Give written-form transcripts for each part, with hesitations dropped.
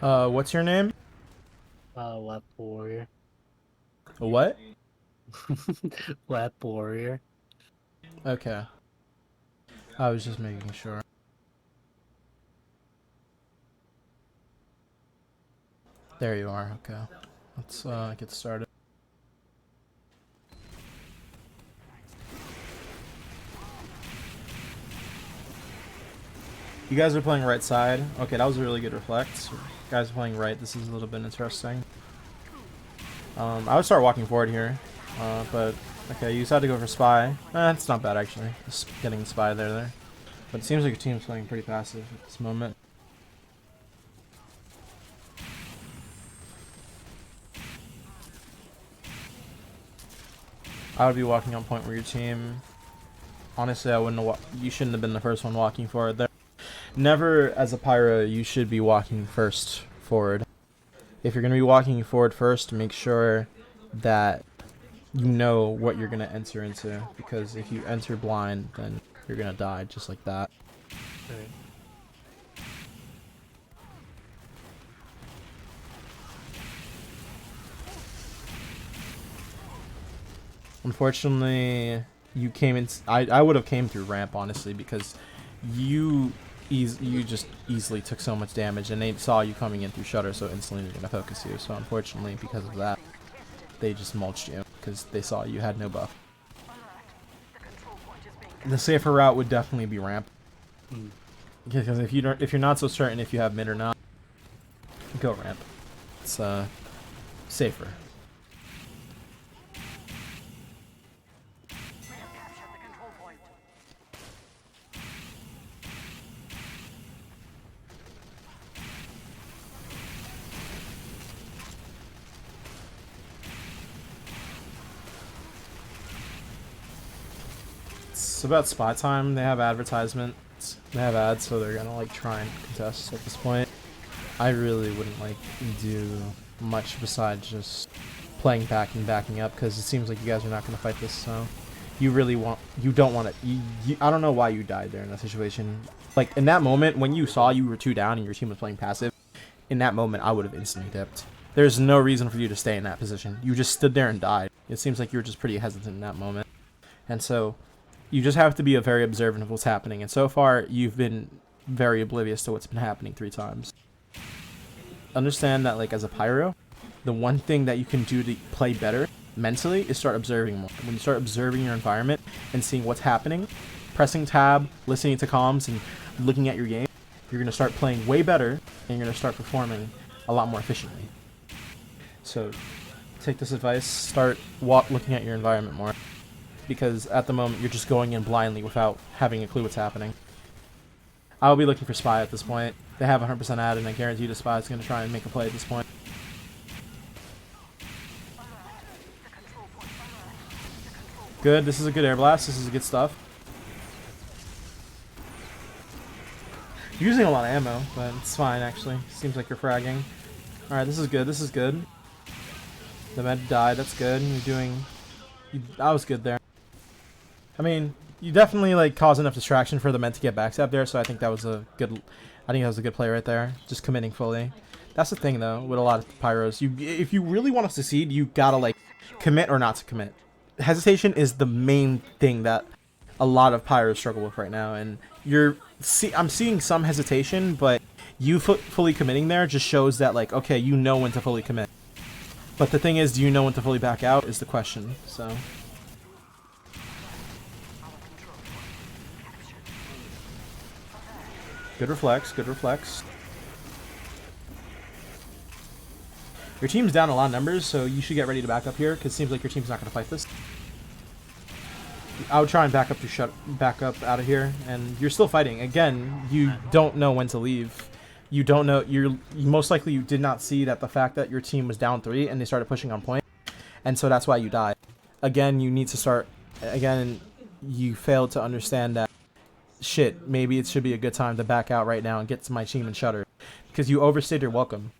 What's your name? Lap Warrior. What? Lap Warrior. Okay. I was just making sure. There you are. Okay. Let's get started. You guys are playing right side. Okay, that was a really good reflect. You guys are playing right. This is a little bit interesting. I would start walking forward here, but okay, you decided to go for spy. It's not bad actually. Just getting spy there. But it seems like your team's playing pretty passive at this moment. I would be walking on point where your team. Honestly, I wouldn't have. You shouldn't have been the first one walking forward there. Never, as a pyro, you should be walking first forward. If you're going to be walking forward first, make sure that you know what you're going to enter into. Because if you enter blind, then you're going to die just like that. Right. Unfortunately, you came in. I would have came through ramp, honestly, because you just easily took so much damage, and they saw you coming in through shutter, so instantly they're going to focus you. So unfortunately, because of that, they just mulched you because they saw you had no buff. The safer route would definitely be ramp, because if you're not so certain if you have mid or not, go ramp. It's safer. It's about spot time. They have advertisements. They have ads, so they're gonna like try and contest at this point. I really wouldn't like do much besides just playing back and backing up, because it seems like you guys are not gonna fight this. So you don't want to. I don't know why you died there in that situation. Like in that moment when you saw you were 2 down and your team was playing passive, in that moment I would have instantly dipped. There's no reason for you to stay in that position. You just stood there and died. It seems like you were just pretty hesitant in that moment, and so. You just have to be very observant of what's happening, and so far you've been very oblivious to what's been happening 3 times. Understand that, like, as a pyro, the one thing that you can do to play better mentally is start observing more. When you start observing your environment and seeing what's happening, pressing tab, listening to comms, and looking at your game, you're going to start playing way better, and you're going to start performing a lot more efficiently. So take this advice, start looking at your environment more. Because at the moment you're just going in blindly without having a clue what's happening. I'll be looking for spy at this point. They have 100% ad, and I guarantee the spy is going to try and make a play at this point. Good, this is a good air blast. This is good stuff. You're using a lot of ammo, but it's fine actually. Seems like you're fragging. Alright, this is good. This is good. The med died. That's good. You're doing... I was good there. I mean, you definitely like caused enough distraction for the men to get backstab there, so I think that was a good. I think that was a good play right there, just committing fully. That's the thing though with a lot of pyros. If you really want to succeed, you gotta like commit or not to commit. Hesitation is the main thing that a lot of pyros struggle with right now, and I'm seeing some hesitation, but you fully committing there just shows that like okay, you know when to fully commit. But the thing is, do you know when to fully back out is the question. So. Good reflex, good reflex. Your team's down a lot of numbers, so you should get ready to back up here, because it seems like your team's not going to fight this. I would try and back up out of here, and you're still fighting. Again, you don't know when to leave. You don't know, most likely you did not see that the fact that your team was down 3 and they started pushing on point, and so that's why you died. Again, you need to start, again, you failed to understand that shit, maybe it should be a good time to back out right now and get to my team and shutter, because you overstayed your welcome.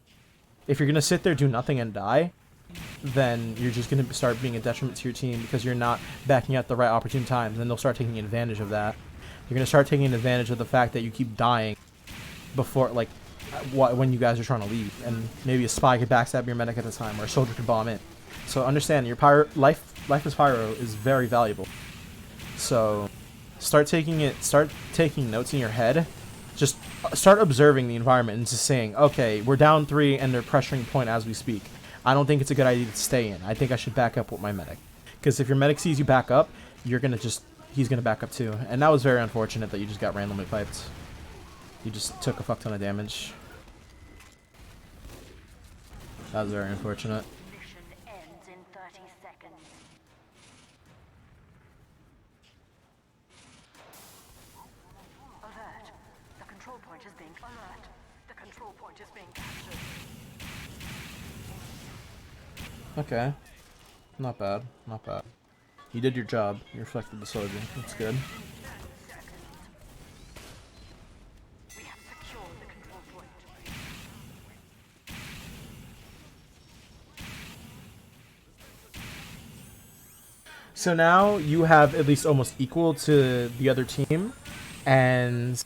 If you're gonna sit there, do nothing, and die, then you're just gonna start being a detriment to your team because you're not backing out the right opportune times, and they'll start taking advantage of that. You're gonna start taking advantage of the fact that you keep dying before, like, when you guys are trying to leave, and maybe a spy could backstab your medic at the time, or a soldier could bomb in. So understand your life as pyro is very valuable. So start taking notes in your head. Just start observing the environment and just saying, okay, we're down 3 and they're pressuring point as we speak. I don't think it's a good idea to stay in. I think I should back up with my medic. Because if your medic sees you back up, he's gonna back up too. And that was very unfortunate that you just got randomly piped. You just took a fuck ton of damage. That was very unfortunate. Mission ends in 30 seconds. Alert. The control point is being alert. The control point is being captured. Okay. Not bad. Not bad. You did your job. You reflected the soldier. That's good. 10 seconds. We have secured the control point. So now you have at least almost equal to the other team, and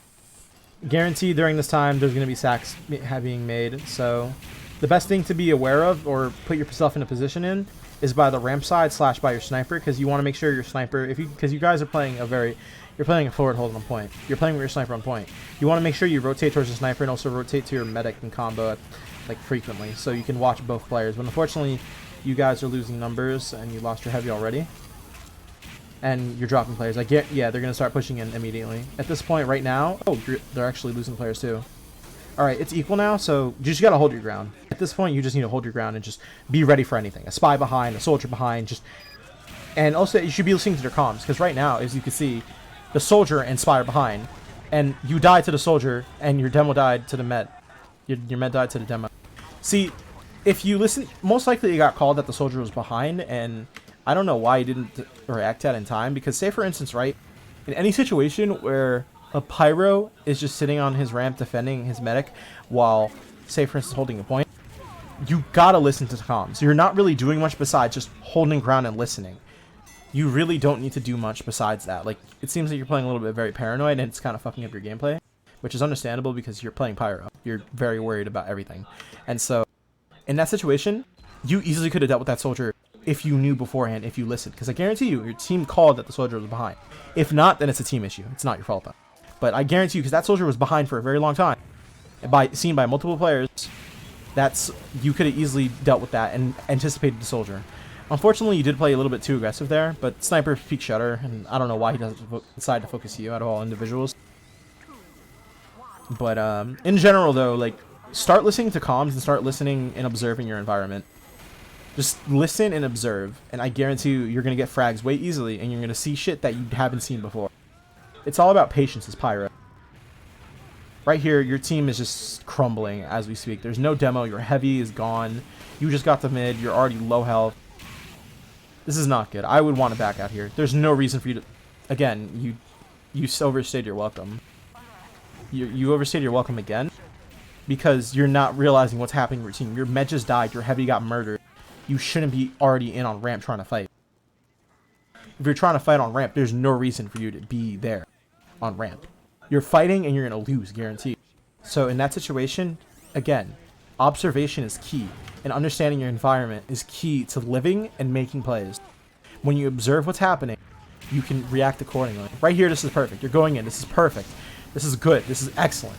guaranteed during this time there's going to be sacks being made. So the best thing to be aware of or put yourself in a position in is by the ramp side / by your sniper, because you want to make sure your sniper, because you guys are playing you're playing a forward hold on point. You're playing with your sniper on point. You want to make sure you rotate towards the sniper and also rotate to your medic and combo like frequently, so you can watch both players. But unfortunately, you guys are losing numbers and you lost your heavy already. And you're dropping players. Yeah, they're gonna start pushing in immediately. At this point, right now, they're actually losing players too. All right, it's equal now, so you just gotta hold your ground. At this point, you just need to hold your ground and just be ready for anything. A spy behind, a soldier behind, and also you should be listening to their comms, because right now, as you can see, the soldier and spy are behind, and you died to the soldier, and your demo died to the med. Your med died to the demo. See, if you listen, most likely you got called that the soldier was behind, and I don't know why you didn't react to that in time, because say for instance, right, in any situation where a pyro is just sitting on his ramp defending his medic while, say for instance, holding a point, you gotta listen to the comms. You're not really doing much besides just holding ground and listening. You really don't need to do much besides that. Like, it seems like you're playing a little bit very paranoid, and it's kind of fucking up your gameplay, which is understandable because you're playing pyro. You're very worried about everything. And so, in that situation, you easily could have dealt with that soldier if you knew beforehand, if you listened. Because I guarantee you, your team called that the soldier was behind. If not, then it's a team issue. It's not your fault, though. But I guarantee you, because that soldier was behind for a very long time, seen by multiple players, you could have easily dealt with that and anticipated the soldier. Unfortunately, you did play a little bit too aggressive there, but sniper peek shutter, and I don't know why he doesn't decide to focus you out of all individuals. But in general, though, like, start listening to comms and start listening and observing your environment. Just listen and observe, and I guarantee you're going to get frags way easily, and you're going to see shit that you haven't seen before. It's all about patience as pyro. Right here, your team is just crumbling as we speak. There's no demo, your heavy is gone. You just got the mid, you're already low health. This is not good. I would want to back out here. There's no reason for you to... Again, you overstayed your welcome. You overstayed your welcome again, because you're not realizing what's happening with your team. Your med just died, your heavy got murdered. You shouldn't be already in on ramp trying to fight. If you're trying to fight on ramp, there's no reason for you to be there on ramp. You're fighting and you're going to lose, guaranteed. So in that situation, again, observation is key, and understanding your environment is key to living and making plays. When you observe what's happening, you can react accordingly. Right here, this is perfect. You're going in. This is perfect. This is good. This is excellent.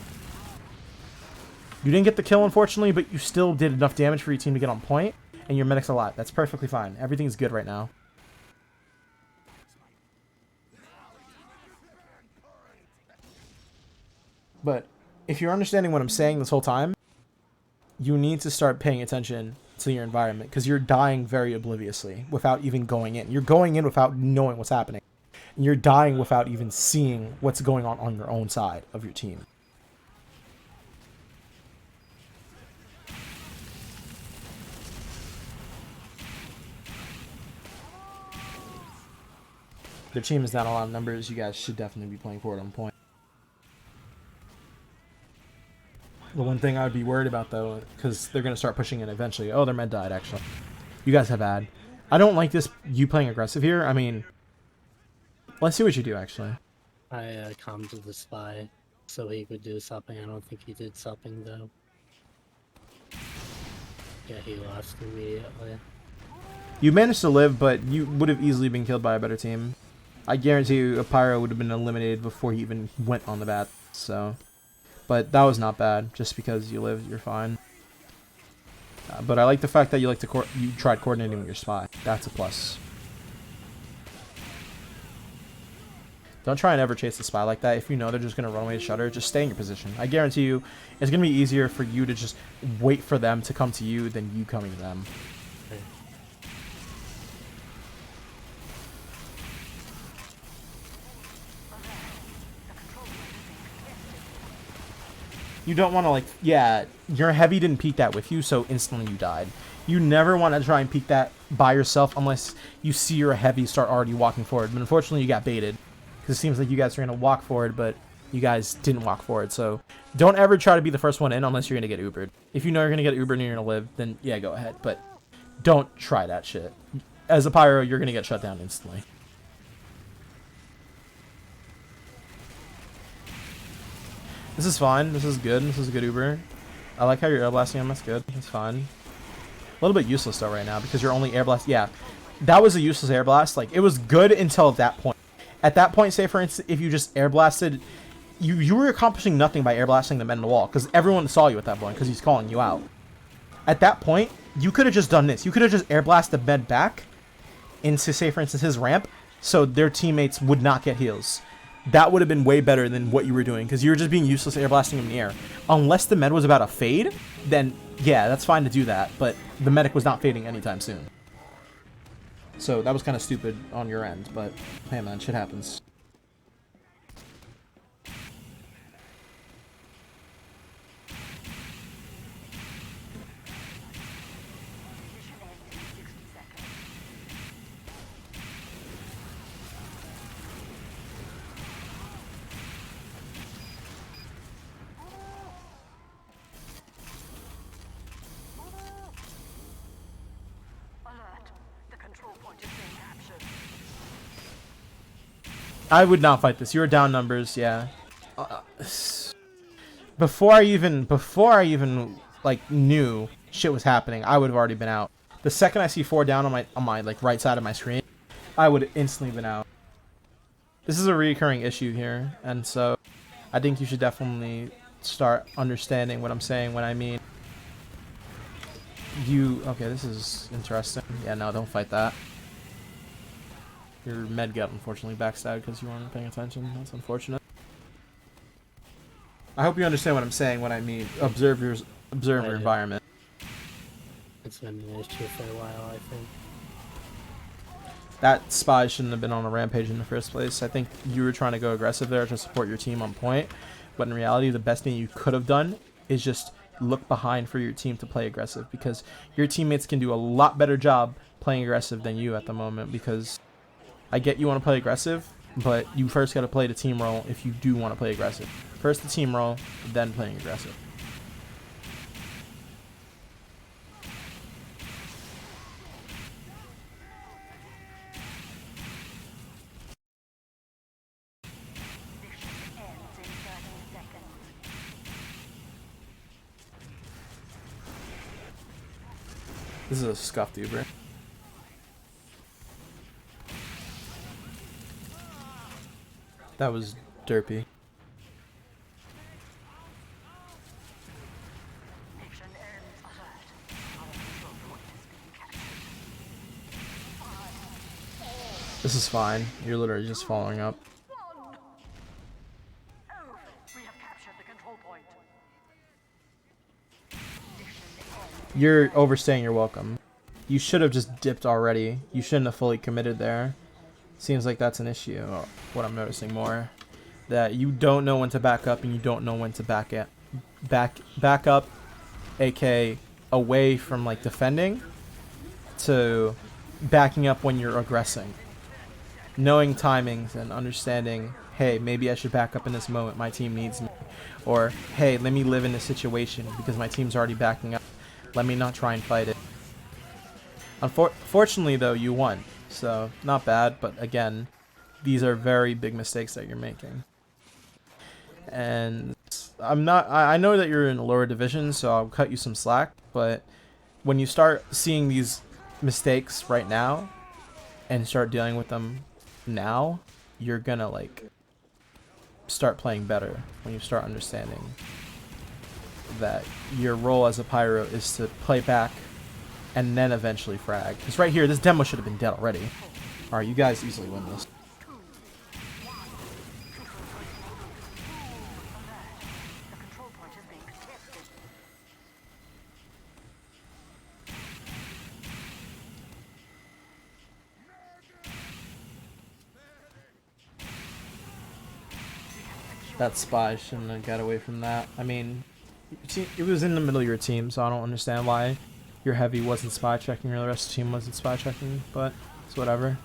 You didn't get the kill, unfortunately, but you still did enough damage for your team to get on point. And your medic's alive. That's perfectly fine. Everything's good right now. But if you're understanding what I'm saying this whole time, you need to start paying attention to your environment, because you're dying very obliviously without even going in. You're going in without knowing what's happening. And you're dying without even seeing what's going on your own side of your team. Their team is down a lot of numbers. You guys should definitely be playing forward on point. The one thing I would be worried about, though, because they're going to start pushing in eventually. Oh, their med died, actually. You guys have ad. I don't like this, you playing aggressive here. I mean, let's see what you do, actually. I calmed the spy. so he could do something. I don't think he did something though. Yeah, he lost immediately. You managed to live, but you would have easily been killed by a better team. I guarantee you a Pyro would have been eliminated before he even went on the bat, so... But that was not bad. Just because you lived, you're fine. But I like the fact that you you tried coordinating with your spy. That's a plus. Don't try and ever chase the spy like that. If you know they're just going to run away to Shutter, just stay in your position. I guarantee you, it's going to be easier for you to just wait for them to come to you than you coming to them. Okay. You don't want to, like, yeah, your heavy didn't peek that with you, so instantly you died. You never want to try and peek that by yourself unless you see your heavy start already walking forward. But unfortunately, you got baited. Because it seems like you guys are going to walk forward, but you guys didn't walk forward. So don't ever try to be the first one in unless you're going to get Ubered. If you know you're going to get Ubered and you're going to live, then yeah, go ahead. But don't try that shit. As a Pyro, you're going to get shut down instantly. This is fine. This is good. This is a good Uber. I like how you're air blasting him. That's good. That's fine. A little bit useless though right now because you're only air blast. Yeah, that was a useless air blast. Like, it was good until that point. At that point, say for instance, if you just air blasted, you were accomplishing nothing by air blasting the men in the wall because everyone saw you at that point because he's calling you out. At that point, you could have just done this. You could have just air blasted the med back into, say for instance, his ramp, so their teammates would not get heals. That would have been way better than what you were doing because you were just being useless air blasting him in the air. Unless the med was about to fade, then yeah, that's fine to do that. But the medic was not fading anytime soon. So that was kind of stupid on your end, but hey man, shit happens. I would not fight this. You were down numbers, yeah. Before I even like knew shit was happening, I would have already been out. The second I see 4 down on my like right side of my screen, I would have instantly been out. This is a recurring issue here, and so I think you should definitely start understanding what I'm saying when I mean okay, this is interesting. Yeah, no, don't fight that. Your med got unfortunately backstabbed because you weren't paying attention. That's unfortunate. I hope you understand what I'm saying when I mean observe your environment. It's been an issue for a while, I think. That spy shouldn't have been on a rampage in the first place. I think you were trying to go aggressive there to support your team on point, but in reality, the best thing you could have done is just look behind for your team to play aggressive because your teammates can do a lot better job playing aggressive than you at the moment because I get you want to play aggressive, but you first got to play the team role if you do want to play aggressive. First the team role, then playing aggressive. This is a scuffed Uber. That was derpy. This is fine. You're literally just following up. We have captured the control point. You're overstaying your welcome. You should have just dipped already. You shouldn't have fully committed there. Seems like that's an issue. What I'm noticing more, that you don't know when to back up and you don't know when to back up, aka away from like defending, to backing up when you're aggressing. Knowing timings and understanding, hey, maybe I should back up in this moment. My team needs me, or hey, let me live in this situation because my team's already backing up. Let me not try and fight it. Unfortunately, though, you won. So, not bad, but again, these are very big mistakes that you're making. and I'm not. I know that you're in a lower division, so I'll cut you some slack. But when you start seeing these mistakes right now and start dealing with them now, you're gonna like start playing better when you start understanding that your role as a pyro is to play back and then eventually frag. Because right here, this demo should have been dead already. Alright, you guys easily win this. The control point is being contested. That spy shouldn't have got away from that. I mean, it was in the middle of your team, so I don't understand why your heavy wasn't spy checking or the rest of the team wasn't spy checking, but it's whatever.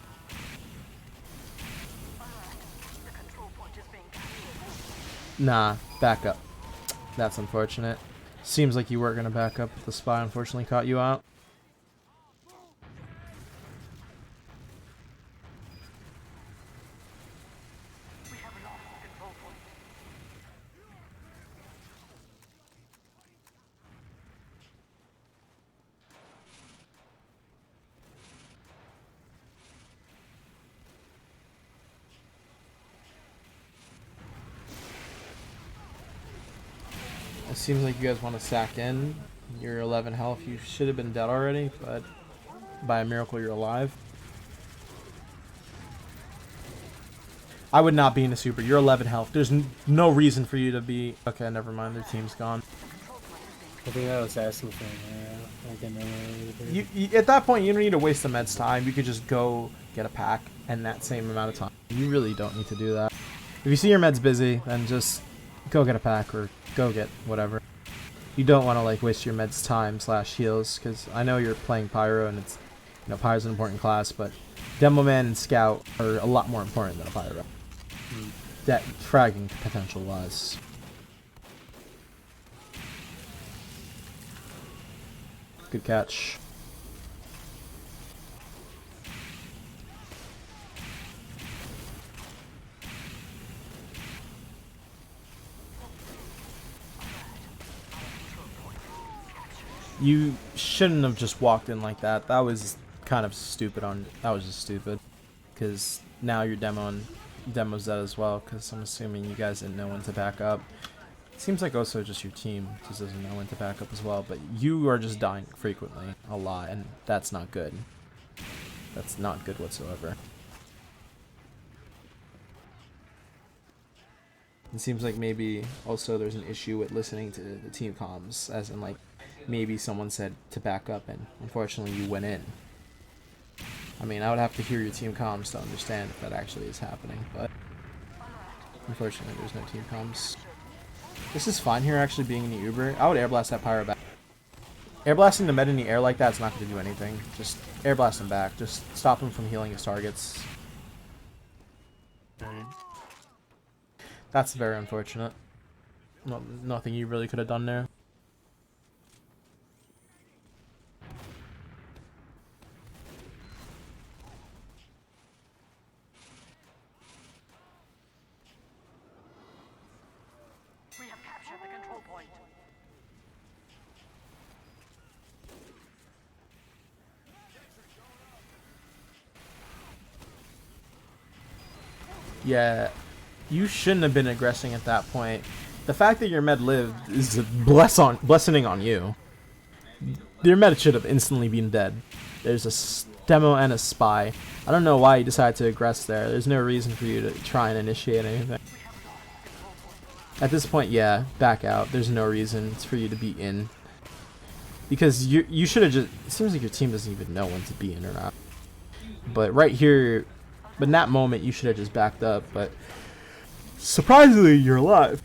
The control point is being captured. Nah, back up. That's unfortunate. Seems like you were gonna back up, but the spy unfortunately caught you out. We have lost the control point. It seems like you guys want to sack in. You're 11 health. You should have been dead already, but by a miracle you're alive. I would not be in a super. You're 11 health. There's no reason for you to be... Okay, never mind. Their team's gone. I think I was asking for I didn't know. You, at that point, you don't need to waste the med's time. You could just go get a pack in that same amount of time. You really don't need to do that. If you see your med's busy, then just go get a pack or go get whatever. You don't want to like waste your med's time / heals, because I know you're playing Pyro and it's, you know, Pyro's an important class, but Demo Man and Scout are a lot more important than a Pyro. That fragging potential wise. Good catch. You shouldn't have just walked in like that. That was kind of stupid. That was just stupid. Because now you're demo's dead as well. Because I'm assuming you guys didn't know when to back up. Seems like also just your team just doesn't know when to back up as well. But you are just dying frequently, a lot, and that's not good. That's not good whatsoever. It seems like maybe also there's an issue with listening to the team comms, as in like maybe someone said to back up and unfortunately you went in. I mean, I would have to hear your team comms to understand if that actually is happening, but unfortunately there's no team comms. This is fine here actually being in the Uber. I would air blast that Pyro back. Air blasting the med in the air like that's not going to do anything. Just air blast him back. Just stop him from healing his targets. That's very unfortunate. Nothing you really could have done there. We have captured the control point. Yeah, you shouldn't have been aggressing at that point. The fact that your med lived is a blessing on you. Your med should have instantly been dead. There's a demo and a spy. I don't know why you decided to aggress there. There's no reason for you to try and initiate anything. At this point, yeah, back out. There's no reason for you to be in. Because you should have just... It seems like your team doesn't even know when to be in or not. But right here... But in that moment, you should have just backed up. But surprisingly, you're alive.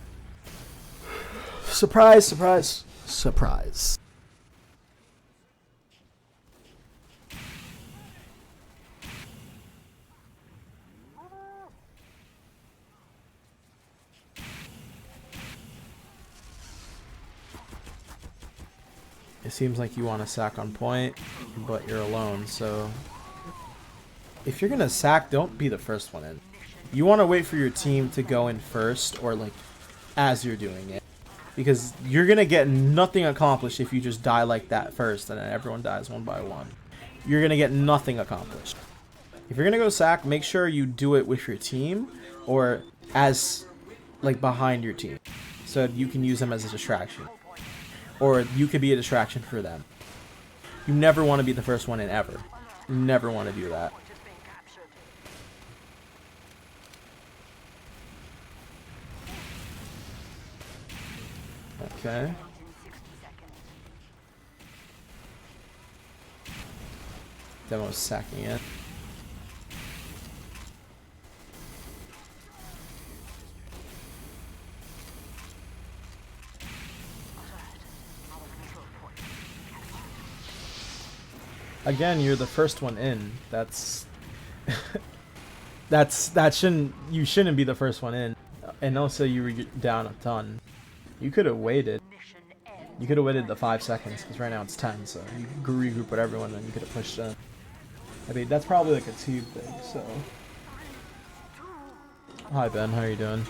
Surprise, surprise, surprise. It seems like you want to sack on point, but you're alone, so... If you're gonna sack, don't be the first one in. You want to wait for your team to go in first, or like as you're doing it. Because you're going to get nothing accomplished if you just die like that first and then everyone dies one by one. You're going to get nothing accomplished. If you're going to go sack, make sure you do it with your team or as, like, behind your team. So you can use them as a distraction. Or you could be a distraction for them. You never want to be the first one in ever. You never want to do that. Point is being captured. Okay. In 60 seconds. Demo's sacking it. Again, you're the first one in. That's you shouldn't be the first one in. And also you were down a ton. You could have waited. Mission ends. You could have waited the 5 seconds because right now it's 10, so you could regroup with everyone and you could have pushed in. I mean, that's probably like a tube thing, so. Hi Ben, how are you doing?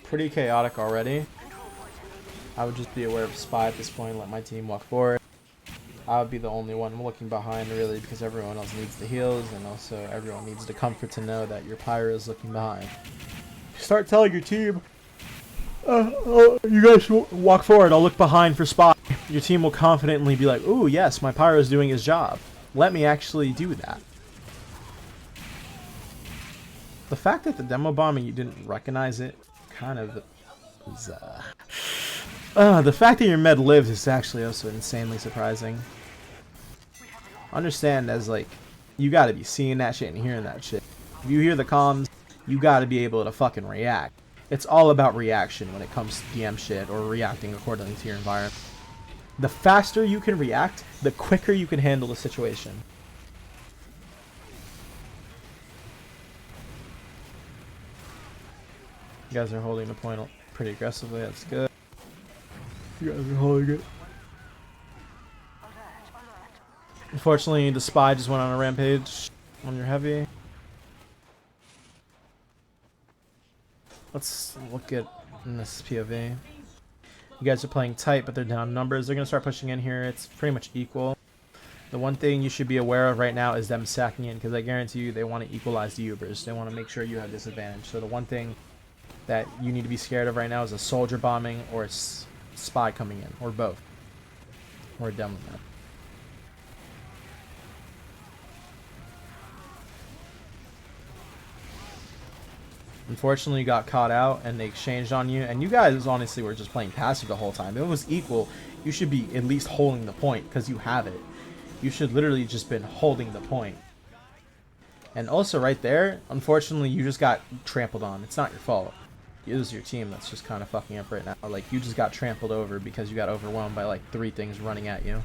Pretty chaotic already. I would just be aware of spy at this point and let my team walk forward. I would be the only one looking behind really because everyone else needs the heals and also everyone needs the comfort to know that your pyro is looking behind. Start telling your team, you guys walk forward, I'll look behind for spy. Your team will confidently be like, ooh yes, my pyro is doing his job. Let me actually do that. The fact that the demo bomb and you didn't recognize it kind of is, the fact that your med lives is actually also insanely surprising. Understand as like, you gotta be seeing that shit and hearing that shit. If you hear the comms, you gotta be able to fucking react. It's all about reaction when it comes to DM shit or reacting accordingly to your environment. The faster you can react, the quicker you can handle the situation. You guys are holding the point pretty aggressively, that's good. You guys are holding it. Unfortunately, the spy just went on a rampage on your heavy. Let's look at in this POV. You guys are playing tight, but they're down numbers. They're going to start pushing in here. It's pretty much equal. The one thing you should be aware of right now is them sacking in, because I guarantee you they want to equalize the Ubers. They want to make sure you have disadvantage. So the one thing that you need to be scared of right now is a soldier bombing or a spy coming in, or both, or a demo map. Unfortunately, you got caught out and they exchanged on you, and you guys honestly were just playing passive the whole time. If it was equal, you should be at least holding the point because you have it. You should literally just been holding the point. And also right there, unfortunately, you just got trampled on. It's not your fault. It was your team that's just kind of fucking up right now. Like, you just got trampled over because you got overwhelmed by like 3 things running at you.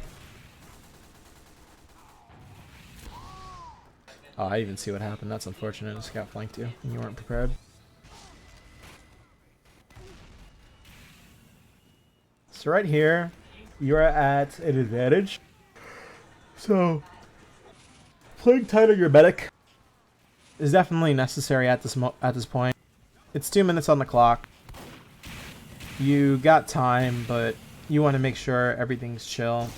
Oh, I even see what happened. That's unfortunate. Just got flanked you and you weren't prepared. So right here, you're at an advantage. So playing tight on your medic is definitely necessary at this point. It's 2 minutes on the clock. You got time, but you want to make sure everything's chill.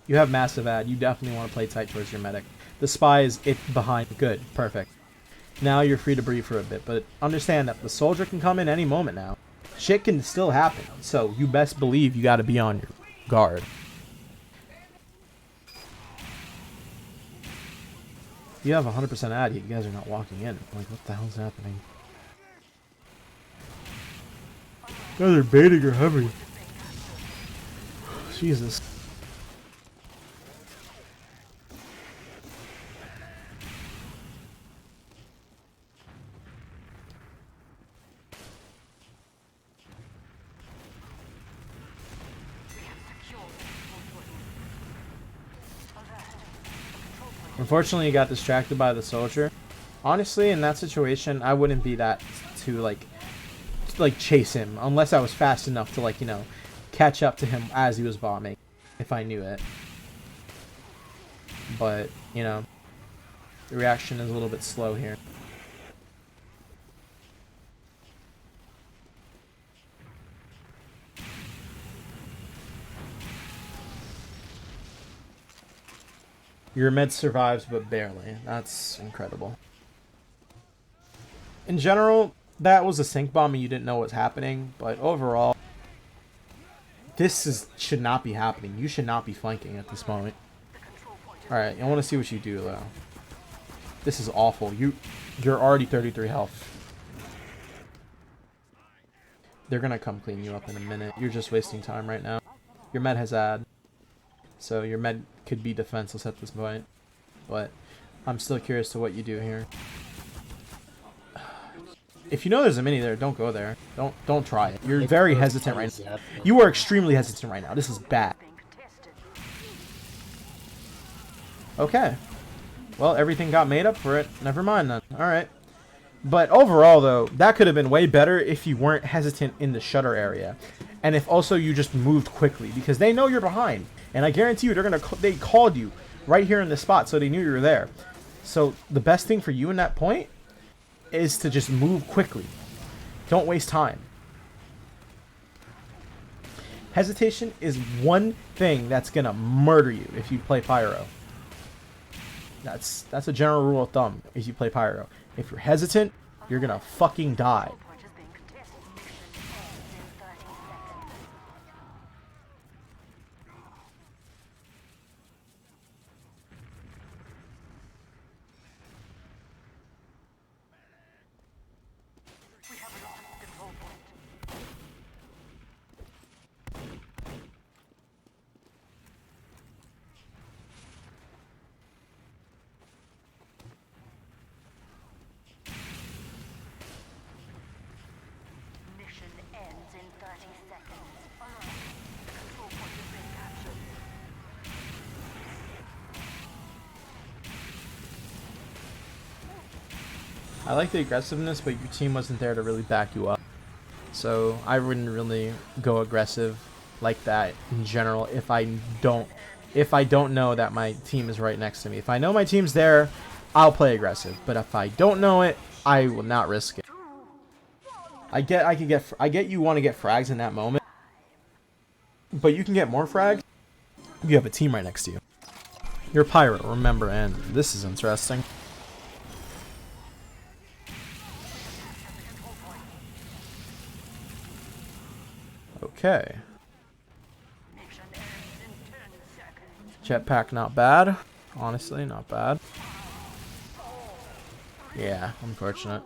You have massive ad. You definitely want to play tight towards your medic. The spy is it behind. Good. Perfect. Now you're free to breathe for a bit, but understand that the soldier can come in any moment now. Shit can still happen, so you best believe you got to be on your guard. You have 100% ad, you guys are not walking in. Like, what the hell's happening? You guys are baiting your heavy. Jesus. Unfortunately, you got distracted by the soldier. Honestly, in that situation, I wouldn't be that to like chase him unless I was fast enough to like, you know, catch up to him as he was bombing, if I knew it. But, you know, the reaction is a little bit slow here. Your med survives, but barely. That's incredible. In general, that was a sync bomb and you didn't know what was happening, but overall, should not be happening. You should not be flanking at this moment. Alright, I want to see what you do, though. This is awful. You're already 33 health. They're gonna come clean you up in a minute. You're just wasting time right now. Your med has ad. So your med could be defenseless at this point. But I'm still curious to what you do here. If you know there's a mini there, don't go there. Don't try it. You're very hesitant right now. You are extremely hesitant right now. This is bad. Okay. Well, everything got made up for it. Never mind then. Alright. But overall, though, that could have been way better if you weren't hesitant in the shutter area. And if also you just moved quickly. Because they know you're behind. And I guarantee you, they called you right here in the spot, so they knew you were there. So the best thing for you in that point is to just move quickly. Don't waste time. Hesitation is one thing that's gonna murder you if you play Pyro. That's a general rule of thumb if you play Pyro. If you're hesitant, you're gonna fucking die. I like the aggressiveness, but your team wasn't there to really back you up. So I wouldn't really go aggressive like that in general if I don't know that my team is right next to me. If I know my team's there, I'll play aggressive. But if I don't know it, I will not risk it. I get you want to get frags in that moment, but you can get more frags if you have a team right next to you. You're Pyro, remember, and this is interesting. Okay. Jetpack not bad. Honestly, not bad. Yeah, unfortunate.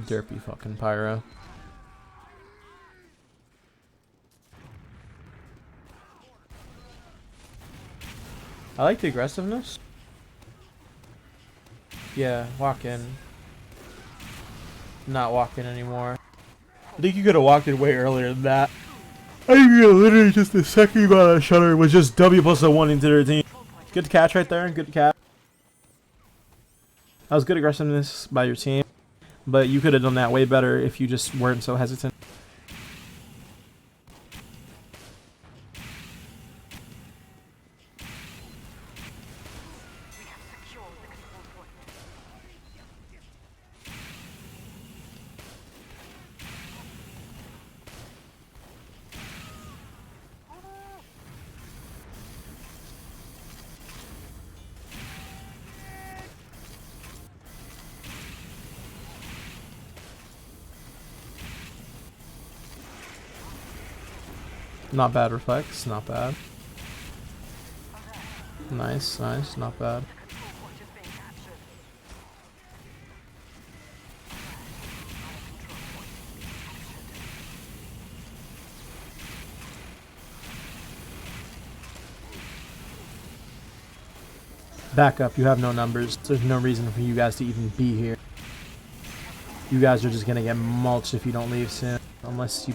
Derpy fucking Pyro. I like the aggressiveness. Yeah, walk in. Not walk in anymore. I think you could have walked in way earlier than that. I think literally just the second you got out of shutter was just W plus a 1 into their team. Good catch right there. Good catch. That was good aggressiveness by your team. But you could have done that way better if you just weren't so hesitant. Not bad reflex, not bad. Nice, nice, not bad. Control point is being captured. Back up, you have no numbers. There's no reason for you guys to even be here. You guys are just gonna get mulched if you don't leave soon. Unless you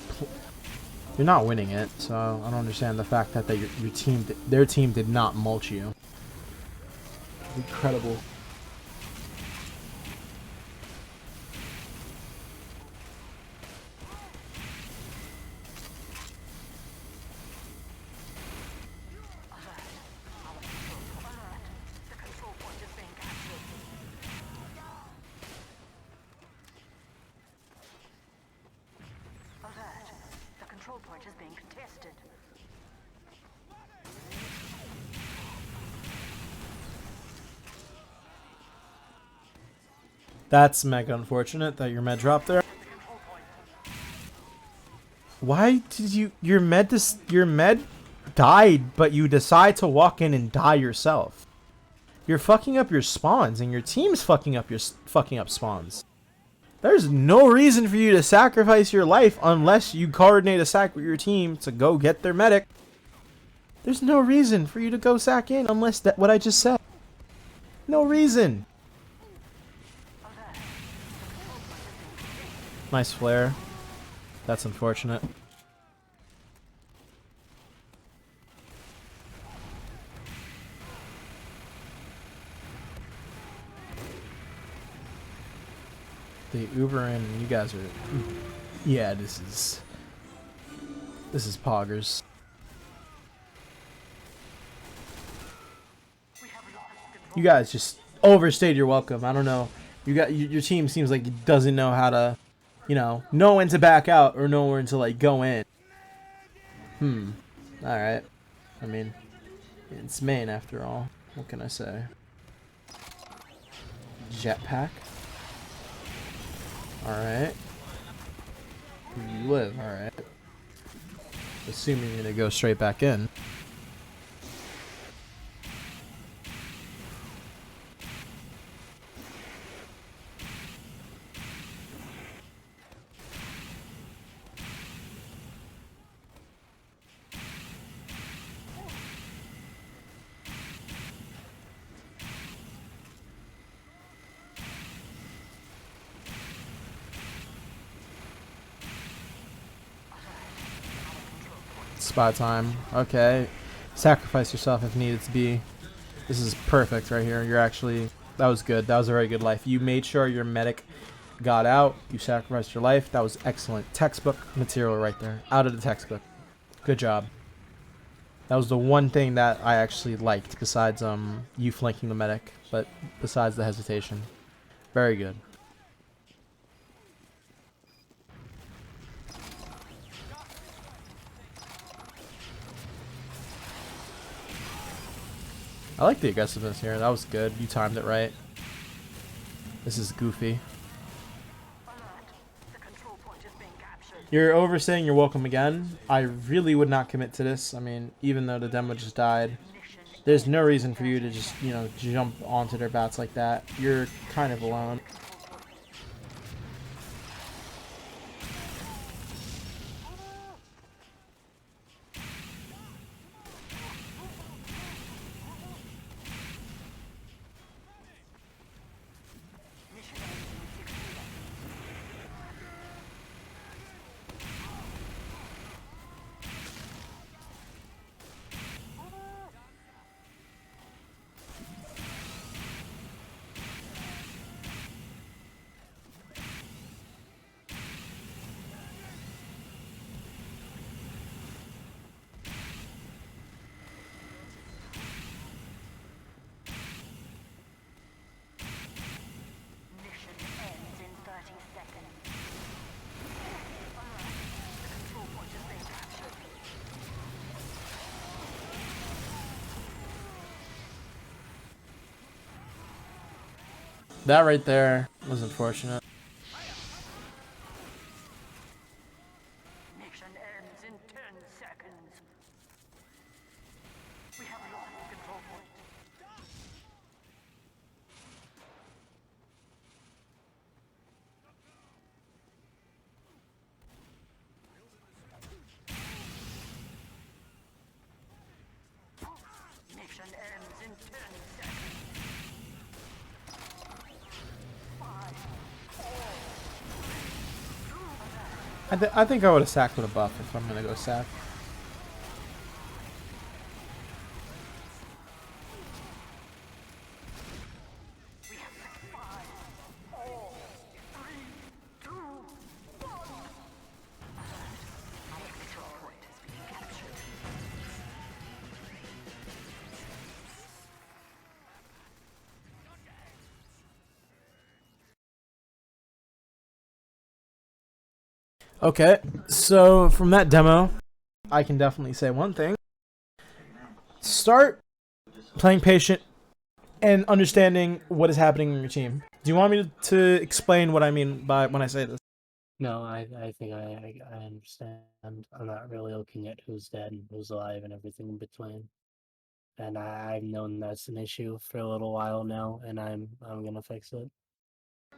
you're not winning it, so I don't understand the fact that your team, their team did not mulch you. Incredible. The control point is being captured. Alert. The control point is being contested. That's mega unfortunate that your med dropped there. Why did your med died, but you decide to walk in and die yourself? You're fucking up your spawns, and your team's fucking up spawns. There's no reason for you to sacrifice your life unless you coordinate a sack with your team to go get their medic. There's no reason for you to go sack in unless that what I just said. No reason. Nice flare. That's unfortunate. The Uber and you guys are... Yeah, this is poggers. You guys just overstayed your welcome. I don't know. Your team seems like it doesn't know how to, you know when to back out or know when to like go in. Alright. I mean, it's main after all. What can I say? Jetpack. Alright. Where you live, alright. Assuming you're gonna go straight back in. Spot time. Okay. Sacrifice yourself if needed to be. This is perfect right here. You're actually... That was good. That was a very good life. You made sure your medic got out. You sacrificed your life. That was excellent. Textbook material right there. Out of the textbook. Good job. That was the one thing that I actually liked besides you flanking the medic. But besides the hesitation. Very good. I like the aggressiveness here. That was good. You timed it right. This is goofy. The control point is being captured. You're overstaying your welcome again. I really would not commit to this. I mean, even though the demo just died, there's no reason for you to just, jump onto their bats like that. You're kind of alone. Mission ends in 30 seconds. The control point is being captured. That right there was unfortunate. Mission ends in 10 seconds. We have lost the control point. Mission ends in 10 seconds. 5, 4, I think I would have sacked with a buff if I'm gonna go sack. we have 5, 4, 3, 2, 1. The control point is being captured. Okay, so from that demo, I can definitely say one thing. Start playing patient and understanding what is happening in your team. Do you want me to explain what I mean by when I say this? No, I think I understand. I'm not really looking at who's dead and who's alive and everything in between. And I've known that's an issue for a little while now, and I'm gonna fix it.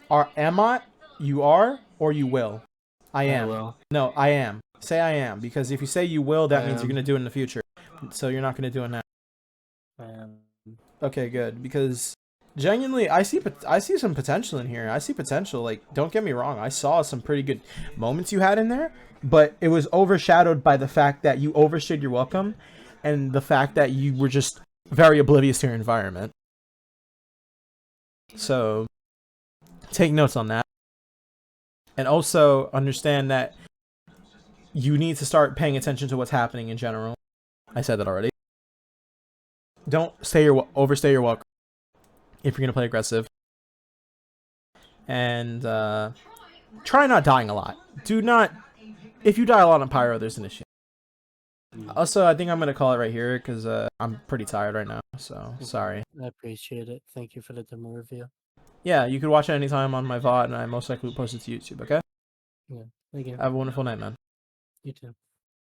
Am I? You are or you will? I am. will. No, I am. Say I am, because if you say you will, that I means you're am. gonna do it in the future. So you're not gonna do it now. Okay, good. Because genuinely, I see some potential in here. I see potential. Like, don't get me wrong. I saw some pretty good moments you had in there, but it was overshadowed by the fact that you overstayed your welcome, and the fact that you were just very oblivious to your environment. So, take notes on that, and also understand that you need to start paying attention to what's happening in general. I said that already. Don't overstay your welcome if you're gonna play aggressive, and try not dying a lot. Do not. If you die a lot on Pyro, there's an issue. Also, I think I'm gonna call it right here because I'm pretty tired right now. So sorry. I appreciate it. Thank you for the demo review. Yeah, you can watch it anytime on my VOD, and I most likely will post it to YouTube. Okay. Yeah. Thank you. Have a wonderful night, man. You too.